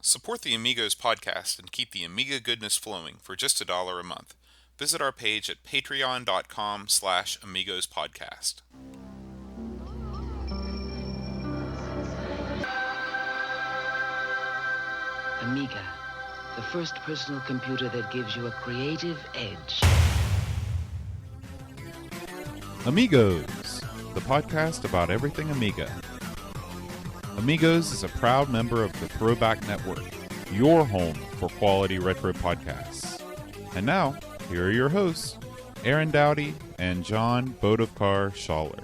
Support the Amigos podcast and keep the Amiga goodness flowing for just $1 a month. Visit our page at patreon.com/AmigosPodcast. Amiga, the first personal computer that gives you a creative edge. Amigos, the podcast about everything Amiga. Amigos is a proud member of the Throwback Network, your home for quality retro podcasts. And now, here are your hosts, Aaron Dowdy and John Bodovkar Schaller.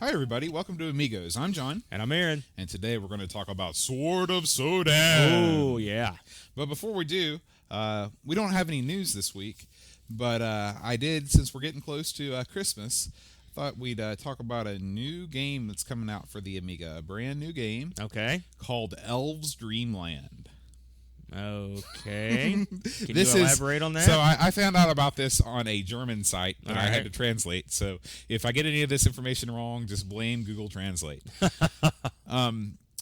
Hi, everybody. Welcome to Amigos. I'm John. And I'm Aaron. And today we're going to talk about Sword of Sodan. Oh, yeah. But before we do, we don't have any news this week. But I did, since we're getting close to Christmas, thought we'd talk about a new game that's coming out for the Amiga. A brand new game. Okay. Called Elves Dreamland. Okay. Can This you elaborate on that? So I found out about this on a German site that All I had right. to translate. So if I get any of this information wrong, just blame Google Translate.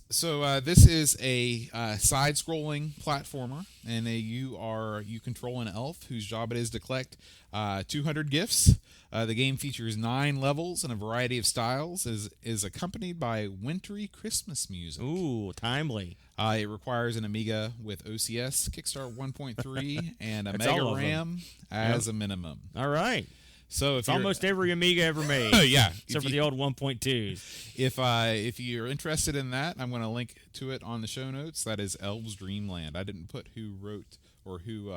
So this is a side-scrolling platformer, and you control an elf whose job it is to collect 200 gifts. The game features 9 levels and a variety of styles. Is accompanied by wintry Christmas music. Ooh, timely. It requires an Amiga with OCS, Kickstart 1.3, and a That's Mega all of them. RAM as a minimum. All right. So if It's you're, almost every Amiga ever made. yeah, Except for the old 1.2s. If you're interested in that, I'm going to link to it on the show notes. That is Elves Dreamland. I didn't put who wrote or who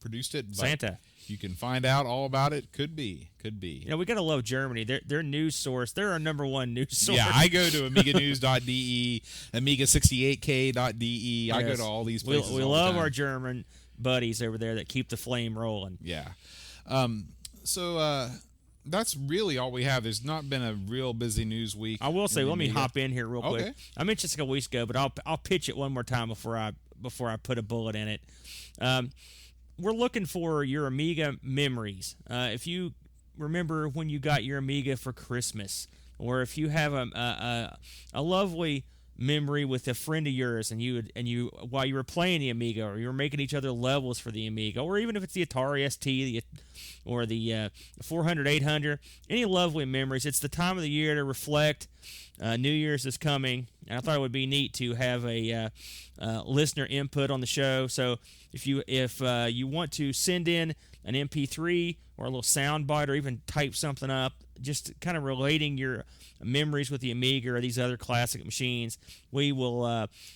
produced it, but Santa. you can find out all about it. Could be. You know, we got to love Germany. Their news source. They're our number one news source. Yeah, I go to AmigaNews.de, Amiga68k.de. I go Yes. to all these places. We all the love time. our German buddies over there that keep the flame rolling. Yeah. So that's really all we have. There's not been a real busy news week. I will say, in let me Amiga. hop in here real quick. Okay. I mentioned this a couple weeks ago, but I'll pitch it one more time before I put a bullet in it. We're looking for your Amiga memories. If you remember when you got your Amiga for Christmas, or if you have a lovely memory with a friend of yours, and you while you were playing the Amiga, or you were making each other levels for the Amiga, or even if it's the Atari ST, or the 400, 800, any lovely memories. It's the time of the year to reflect. New Year's is coming, and I thought it would be neat to have a listener input on the show. So if you want to send in an MP3 or a little sound bite, or even type something up, just kind of relating your memories with the Amiga or these other classic machines, we will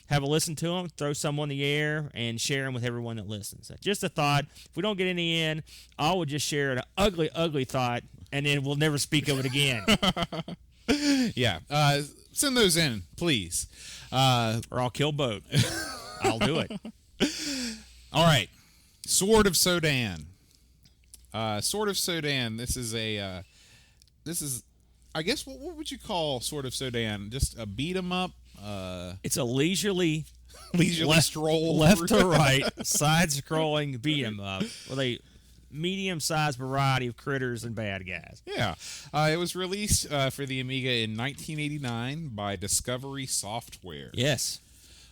have a listen to them, throw some on the air, and share them with everyone that listens. Just a thought. If we don't get any in, I will just share an ugly, ugly thought, and then we'll never speak of it again. Yeah. Send those in, please. Or I'll kill both. I'll do it. All right. Sword of Sodan. Sword of Sodan. This is, I guess, what would you call Sword of Sodan? Just a beat 'em up. It's a leisurely Stroll left through. to right, side-scrolling beat 'em up with a medium-sized variety of critters and bad guys. Yeah. It was released for the Amiga in 1989 by Discovery Software. Yes.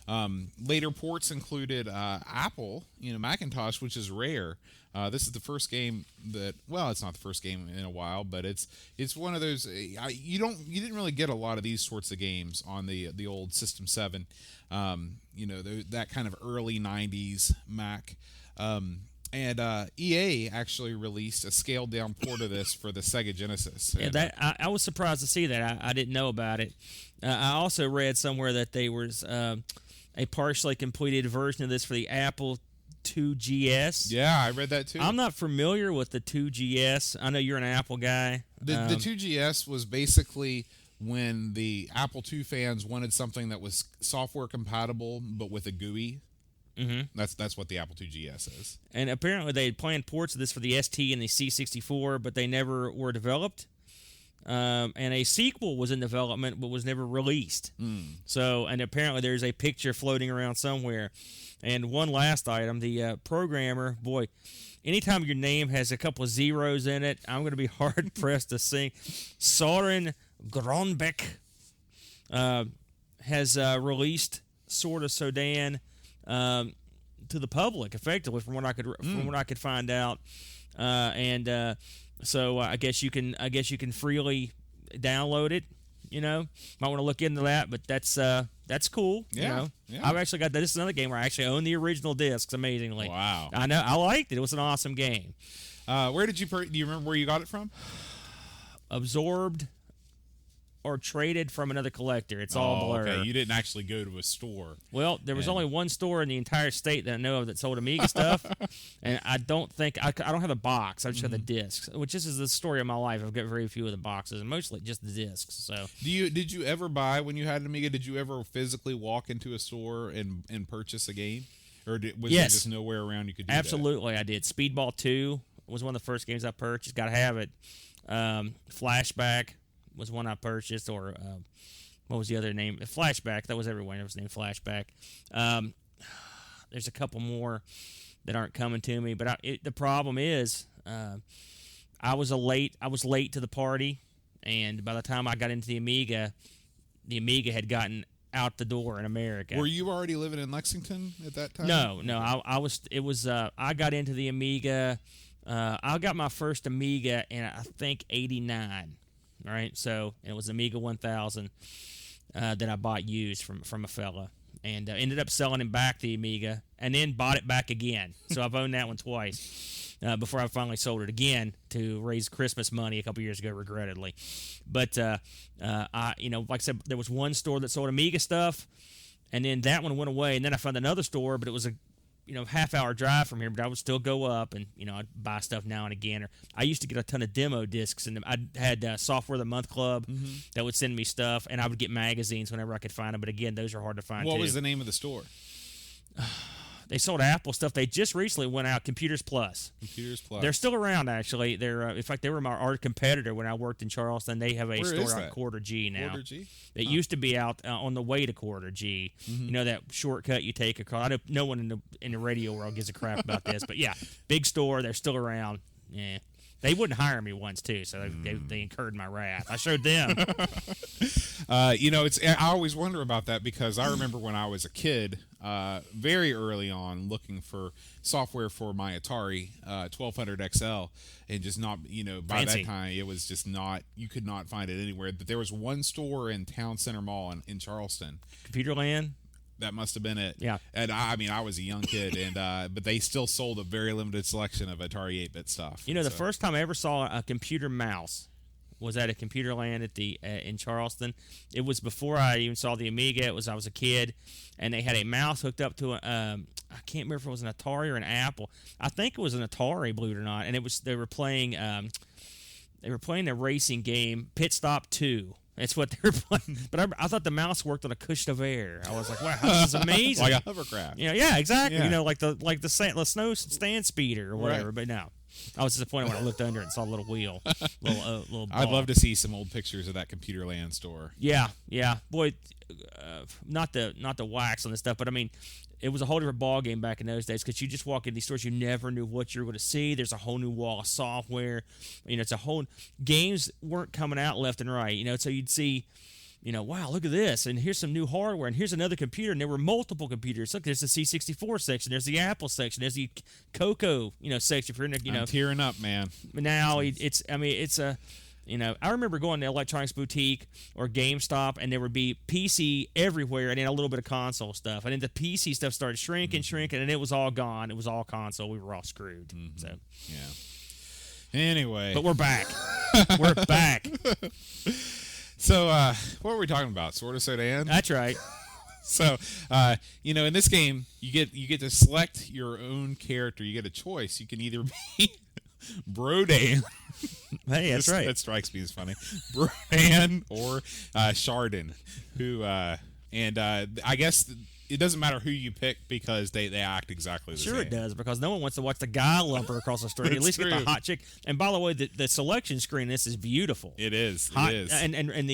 Later ports included Apple, Macintosh, which is rare. This is the first game it's not the first game in a while, but it's one of those. You didn't really get a lot of these sorts of games on the old System 7. That kind of early 90s Mac. And EA actually released a scaled down port of this for the Sega Genesis. Yeah, I was surprised to see that. I didn't know about it. I also read somewhere that there was a partially completed version of this for the Apple 2GS. Yeah, I read that too. I'm not familiar with the 2GS. I know you're an Apple guy. The 2GS was basically when the Apple II fans wanted something that was software compatible but with a GUI. Mm-hmm. That's what the Apple IIGS is. And apparently they had planned ports of this for the ST and the C64, but they never were developed. And a sequel was in development but was never released. So, and apparently there's a picture floating around somewhere. And one last item, the programmer, boy, anytime your name has a couple of zeros in it, I'm going to be hard-pressed to sing. Soren Gronbeck has released sort of Sodan to the public, effectively, from what I could find out, so I guess you can freely download it. Might want to look into that, but that's cool. Yeah. I've actually got this is another game where I actually own the original discs. Amazingly, Wow. I know, I liked it. It was an awesome game. Where did you? Do you remember where you got it from? Absorbed or traded from another collector. It's all blur. Okay. You didn't actually go to a store. Well, there was only one store in the entire state that I know of that sold Amiga stuff, and I don't think I don't have a box. I just have the discs, which this is the story of my life. I've got very few of the boxes, and mostly just the discs. So, Did you ever buy when you had an Amiga? Did you ever physically walk into a store and purchase a game, or was there just nowhere around you could do absolutely, I did. Speedball 2 was one of the first games I purchased. Got to have it. Flashback was one I purchased, or what was the other name? Flashback. That was everywhere. It was named Flashback. There's a couple more that aren't coming to me, but the problem is I was late to the party, and by the time I got into the Amiga had gotten out the door in America. Were you already living in Lexington at that time? No. I was. It was. I got into the Amiga. I got my first Amiga in I think '89. Right, so it was Amiga 1000 that I bought used from a fella, and ended up selling him back the Amiga, and then bought it back again. So I've owned that one twice before I finally sold it again to raise Christmas money a couple years ago, regrettably. But like I said, there was one store that sold Amiga stuff, and then that one went away, and then I found another store, but it was a half-hour drive from here, but I would still go up and, I'd buy stuff now and again. Or I used to get a ton of demo discs, and I had Software of the Month Club that would send me stuff, and I would get magazines whenever I could find them. But again, those are hard to find. What was the name of the store? They sold Apple stuff. They just recently went out, Computers Plus. Computers Plus. They're still around, actually. They're in fact, they were our competitor when I worked in Charleston. They have a Where is store that? on Quarter G now. Quarter G? It used to be out on the way to Quarter G. That shortcut you take across. I know no one in the radio world gives a crap about this, but yeah, big store. They're still around. Yeah. They wouldn't hire me once, too, so they incurred my wrath. I showed them. I always wonder about that because I remember when I was a kid, very early on, looking for software for my Atari 1200 XL, and just not, by Fancy. that time, it was just not, you could not find it anywhere. But there was one store in Town Center Mall in Charleston. Computerland? That must have been it. Yeah. And I was a young kid, and but they still sold a very limited selection of Atari 8-bit stuff. The first time I ever saw a computer mouse was at a Computerland at in Charleston. It was before I even saw the Amiga. I was a kid, and they had a mouse hooked up to I can't remember if it was an Atari or an Apple. I think it was an Atari, believe it or not. And they were playing the racing game Pit Stop 2. That's what they were playing. But I thought the mouse worked on a cushion of air. I was like, wow, this is amazing. Like a hovercraft. Yeah, exactly. Yeah. Like the snow stand speeder or whatever. Right. But no, I was disappointed when I looked under it and saw a little wheel, little ball. I'd love to see some old pictures of that Computerland store. Yeah, boy, not the wax on this stuff, but I mean, it was a whole different ball game back in those days because you just walk in these stores, you never knew what you were going to see. There's a whole new wall of software. It's a whole games weren't coming out left and right. So you'd see, wow, look at this, and here's some new hardware, and here's another computer, and there were multiple computers. Look, there's the C64 section, there's the Apple section, there's the Coco, section for I'm tearing up, man. Now it's a. I remember going to Electronics Boutique or GameStop, and there would be PC everywhere, and then a little bit of console stuff. And then the PC stuff started shrinking, and it was all gone. It was all console. We were all screwed. So yeah. Anyway, but we're back. We're back. So, what were we talking about? Sword of Sodan? That's right. So, in this game, you get to select your own character. You get a choice. You can either be Brodan. Hey, that's right. That strikes me as funny. Brodan or Chardon, who and I guess it doesn't matter who you pick because they act exactly the same. Sure, it does, because no one wants to watch the guy lumber across the street. At least get the hot chick. And by the way, the selection screen in this is beautiful. It is. Hot, it is. And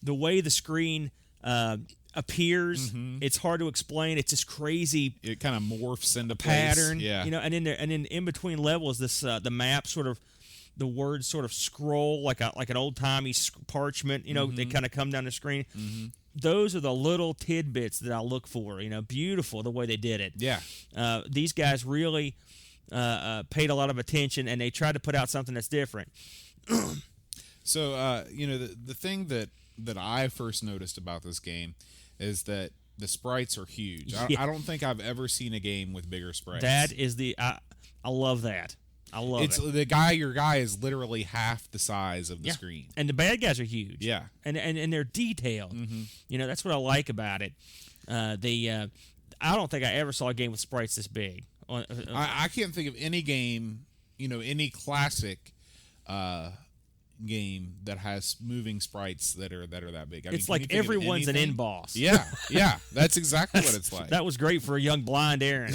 the way the screen appears, it's hard to explain. It's this crazy. It kind of morphs into pattern. Place. Yeah. And then in between levels, this the map sort of. The words sort of scroll like an old timey parchment. They kind of come down the screen. those are the little tidbits that I look for. Beautiful the way they did it. Yeah. These guys really paid a lot of attention, and they tried to put out something that's different. So, the thing that I first noticed about this game is that the sprites are huge. Yeah. I don't think I've ever seen a game with bigger sprites. That is I love that. I love it. Your guy is literally half the size of the screen. And the bad guys are huge. Yeah. And they're detailed. Mm-hmm. That's what I like about it. I don't think I ever saw a game with sprites this big. I can't think of any game, any classic game that has moving sprites that are that big. It's like everyone's an end boss. Yeah, that's exactly what it's like. That was great for a young blind Aaron.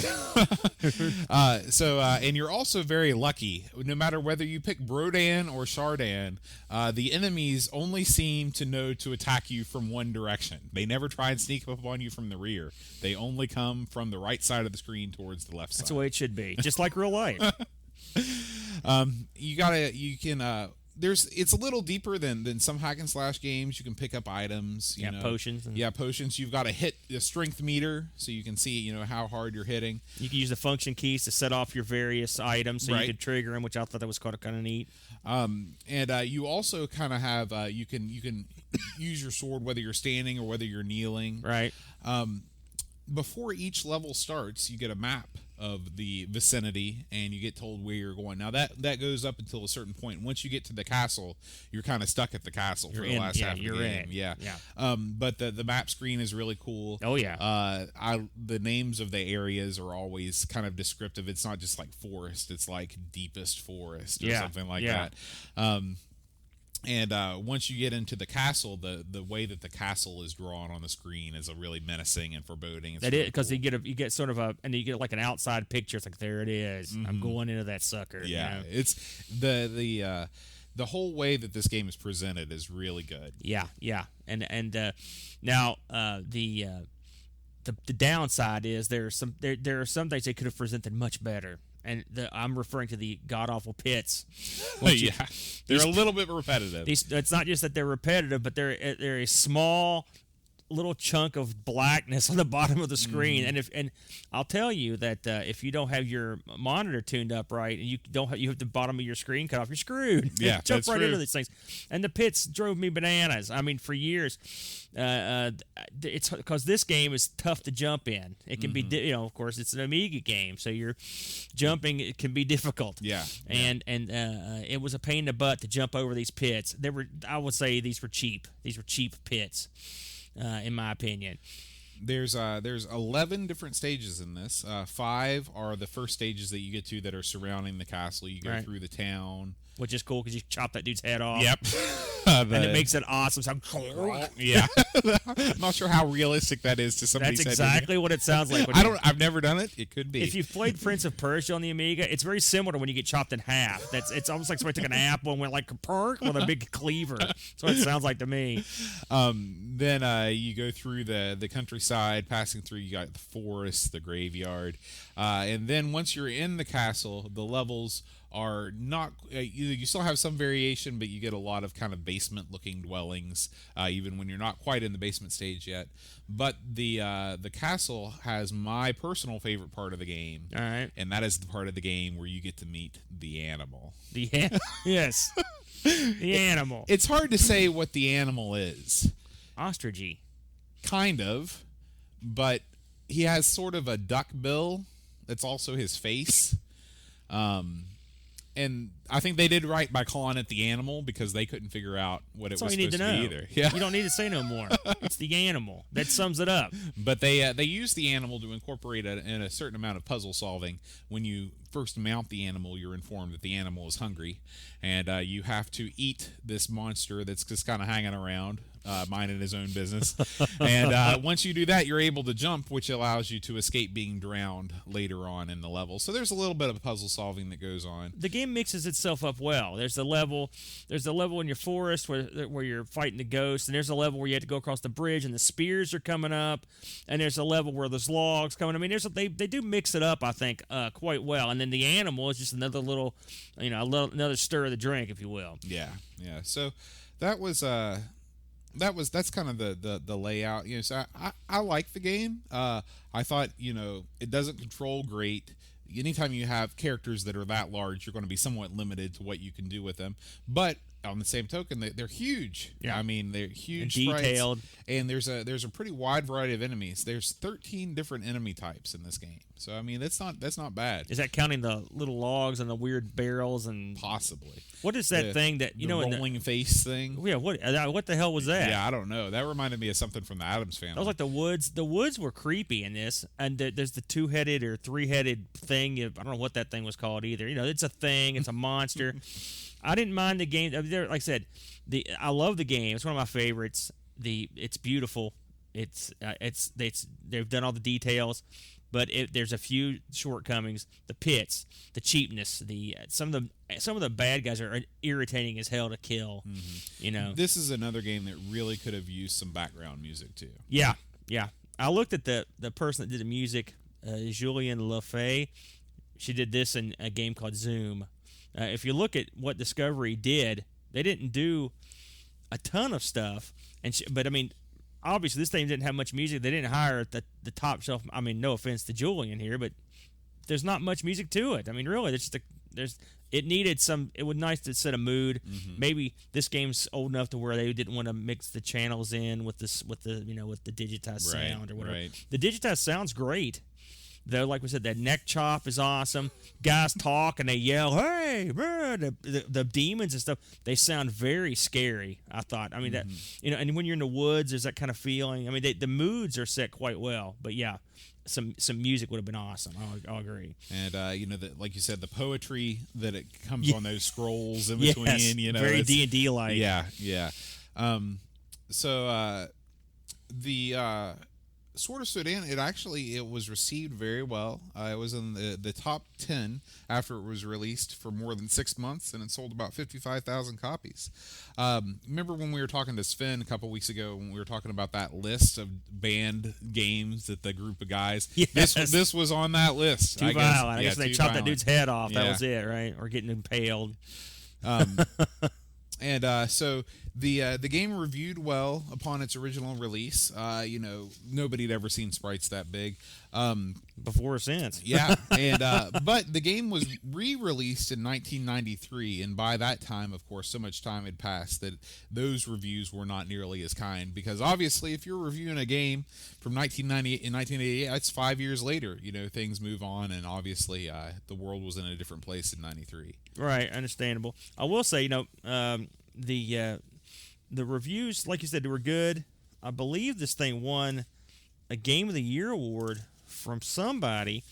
And you're also very lucky. No matter whether you pick Brodan or Shardan, the enemies only seem to know to attack you from one direction. They never try and sneak up on you from the rear. They only come from the right side of the screen towards the left side. That's the way it should be, just like real life. It's a little deeper than some hack and slash games. You can pick up items, potions. Potions. You've got to hit the strength meter so you can see, how hard you're hitting. You can use the function keys to set off your various items so Right. you could trigger them, which I thought that was kind of neat. You also kind of have you can use your sword whether you're standing or whether you're kneeling. Right. Before each level starts, you get a map of the vicinity, and you get told where you're going. Now that goes up until a certain point. Once you get to the castle, you're kind of stuck at the castle for the last half of the game. Yeah. But the map screen is really cool. Oh yeah. The names of the areas are always kind of descriptive. It's not just like forest. It's like deepest forest or something like that. And once you get into the castle, the way that the castle is drawn on the screen is a really menacing and foreboding. It's that really is because cool. you get sort of and you get like an outside picture. It's like there it is. I'm going into that sucker. Yeah, it's the whole way that this game is presented is really good. Yeah. And now the downside is there are some things they could have presented much better. And I'm referring to the god-awful pits. They're a little bit repetitive. It's not just that they're repetitive, but they're a small little chunk of blackness on the bottom of the screen. And I'll tell you that if you don't have your monitor tuned up right, and you have the bottom of your screen cut off, you're screwed. Yeah, Jump that's right true. into these things. And the pits drove me bananas. I mean, for years, it's because this game is tough to jump in. It can be, of course, it's an Amiga game, so you're jumping. It can be difficult. Yeah. And it was a pain in the butt to jump over these pits. I would say these were cheap. These were cheap pits. In my opinion. There's 11 different stages in this. 5 are the first stages that you get to that are surrounding the castle. You go through the town. Which is cool because you chop that dude's head off. Yep. And it makes it awesome sound. Yeah. I'm not sure how realistic that is to somebody. That's exactly what it sounds like. I've never done it. It could be. If you've played Prince of Persia on the Amiga, it's very similar to when you get chopped in half. It's almost like somebody took an apple and went like perk with a big cleaver. That's what it sounds like to me. Then you go through the countryside, passing through. You got the forest, the graveyard, and then once you're in the castle, the levels are not you still have some variation, but you get a lot of kind of basement looking dwellings, even when you're not quite in the basement stage yet. But the castle has my personal favorite part of the game. All right. And that is the part of the game where you get to meet the animal. Yes. The animal. It's hard to say what the animal is. Ostrichy. Kind of, but he has sort of a duck bill that's also his face. And I think they did right by calling it the animal because they couldn't figure out what That's it was all you need supposed to to know. be either. Yeah. You don't need to say no more. It's the animal. That sums it up. But they use the animal to incorporate in a certain amount of puzzle solving. When you first mount the animal, you're informed that the animal is hungry, and you have to eat this monster that's just kind of hanging around, minding his own business. And once you do that, you're able to jump, which allows you to escape being drowned later on in the level. So there's a little bit of puzzle solving that goes on. The game mixes itself up well. There's a level in your forest where you're fighting the ghosts, and there's a level where you have to go across the bridge and the spears are coming up, and there's a level where there's logs coming. I mean, they do mix it up, I think, quite well. And then the animal is just another little, another stir of the drink, if you will. Yeah. So that was that's kind of the layout. So I like the game. I thought it doesn't control great. Anytime you have characters that are that large, you're going to be somewhat limited to what you can do with them. But on the same token, they're huge. Yeah. I mean, they're huge, And detailed, and there's a pretty wide variety of enemies. There's 13 different enemy types in this game. So I mean, that's not bad. is that counting the little logs and the weird barrels and Possibly. what is that thing that the rolling face thing? Yeah, what the hell was that? Yeah, I don't know. That reminded me of something from the Addams Family. That was like the woods. The woods were creepy in this, and there's the 2-headed or 3-headed thing. I don't know what that thing was called either. It's a thing. It's a monster. I didn't mind the game. Like I said, I love the game. It's one of my favorites. It's beautiful. They've done all the details, but there's a few shortcomings. The pits, the cheapness, some of the bad guys are irritating as hell to kill. Mm-hmm. This is another game that really could have used some background music too. Yeah. I looked at the person that did the music, Julian Lefay. She did this in a game called Zoom. If you look at what Discovery did, they didn't do a ton of stuff, but I mean, obviously this thing didn't have much music. They didn't hire the top shelf. I mean, no offense to Julian here, but there's not much music to it. I mean, really, it needed some. It was nice to set a mood. Mm-hmm. Maybe this game's old enough to where they didn't want to mix the channels in with the digitized sound or whatever. Right. The digitized sound's great. Though, like we said, that neck chop is awesome. Guys talk and they yell, "Hey, man!" The demons and stuff. They sound very scary. I thought. I mean, that and when you're in the woods, there's that kind of feeling. I mean, the moods are set quite well. But yeah, some music would have been awesome. I'll agree. And like you said, the poetry that it comes on those scrolls in between. Yes, very D&D like. Yeah. So the Sword of Sodan, it was received very well. It was in the top 10 after it was released for more than 6 months, and it sold about 55,000 copies. Remember when we were talking to Sven a couple weeks ago when we were talking about that list of banned games that the group of guys? Yes. This was on that list. Too violent. I guess they chopped that violent. dude's head off. Yeah. That was it, right? Or getting impaled. And so the game reviewed well upon its original release. Nobody had ever seen sprites that big. Before or since. Yeah, and but the game was re-released in 1993, and by that time, of course, so much time had passed that those reviews were not nearly as kind. Because obviously, if you're reviewing a game from 1998 in 1988, that's 5 years later. Things move on, and obviously, the world was in a different place in '93. Right, understandable. I will say, the reviews, like you said, they were good. I believe this thing won a Game of the Year award from somebody,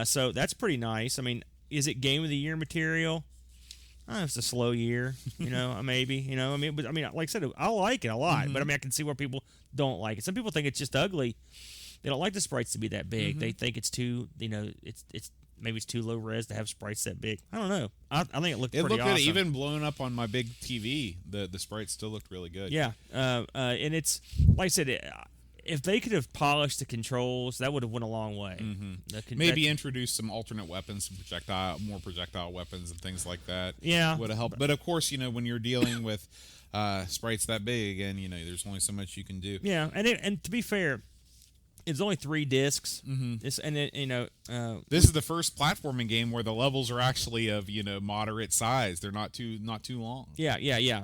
so that's pretty nice. I mean, is it Game of the Year material? It's a slow year, maybe. But I mean, like I said, I like it a lot. But I mean, I can see where people don't like it. Some people think it's just ugly. They don't like the sprites to be that big. They think it's too, it's maybe it's too low res to have sprites that big. I don't know. I think it looked pretty awesome. Good. Even blown up on my big TV, the sprites still looked really good. Yeah, and it's like I said, if they could have polished the controls, that would have went a long way. Maybe introduce some alternate weapons, more projectile weapons and things like that. Yeah, would have helped. But of course, when you're dealing with sprites that big, and there's only so much you can do. Yeah, and to be fair, it's only 3 discs. This is the first platforming game where the levels are actually of moderate size. They're not too long. Yeah,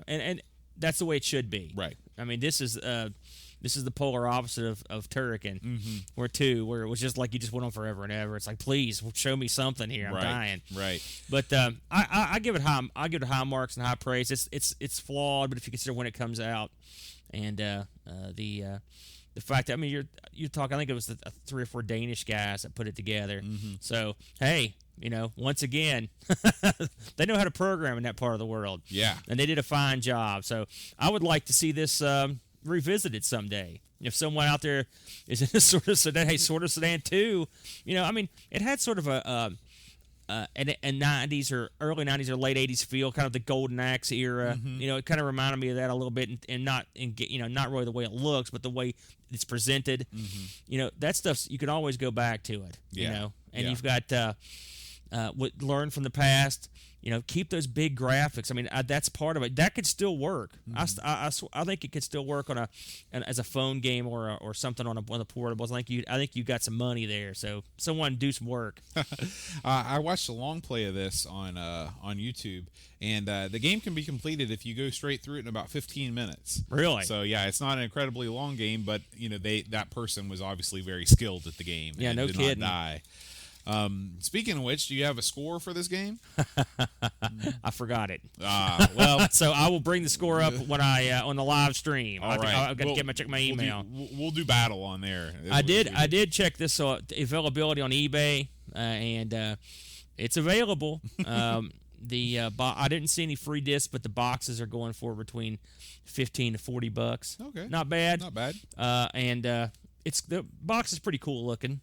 and that's the way it should be. Right. I mean, this is the polar opposite of Turrican, where it was just like you just went on forever and ever. It's like, please show me something here. I'm dying. Right. But I give it high marks and high praise. It's flawed, but if you consider when it comes out, and the fact that, I mean, you're talking, I think it was 3 or 4 Danish guys that put it together. So, hey, once again, they know how to program in that part of the world. Yeah. And they did a fine job. So I would like to see this revisited someday. If someone out there is in a Sword of Sodan 2, I mean, it had sort of a 90s or early 90s or late 80s feel, kind of the Golden Axe era. It kind of reminded me of that a little bit, and not really the way it looks, but the way it's presented. That stuff, you can always go back to it. Yeah. And you've got learn from the past. keep those big graphics. I mean, that's part of it. That could still work. I think it could still work as a phone game or something on the portables. I think you got some money there. So someone do some work. I watched a long play of this on YouTube, and the game can be completed if you go straight through it in about 15 minutes. Really? So yeah, it's not an incredibly long game, but that person was obviously very skilled at the game. Yeah, and no did kidding. Not die. Speaking of which, do you have a score for this game? I forgot it. Well, So I will bring the score up when I on the live stream. all right. I've got to check my email. We'll do battle on there. I did check this availability on eBay, and it's available. I didn't see any free discs, but the boxes are going for between $15 to $40. Okay, not bad. Not bad. And the box is pretty cool looking,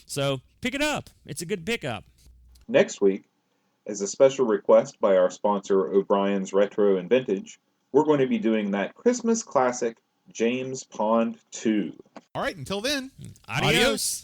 So pick it up. It's a good pickup. Next week, as a special request by our sponsor O'Brien's Retro and Vintage, we're going to be doing that Christmas classic, James Pond 2. All right, until then, Adios.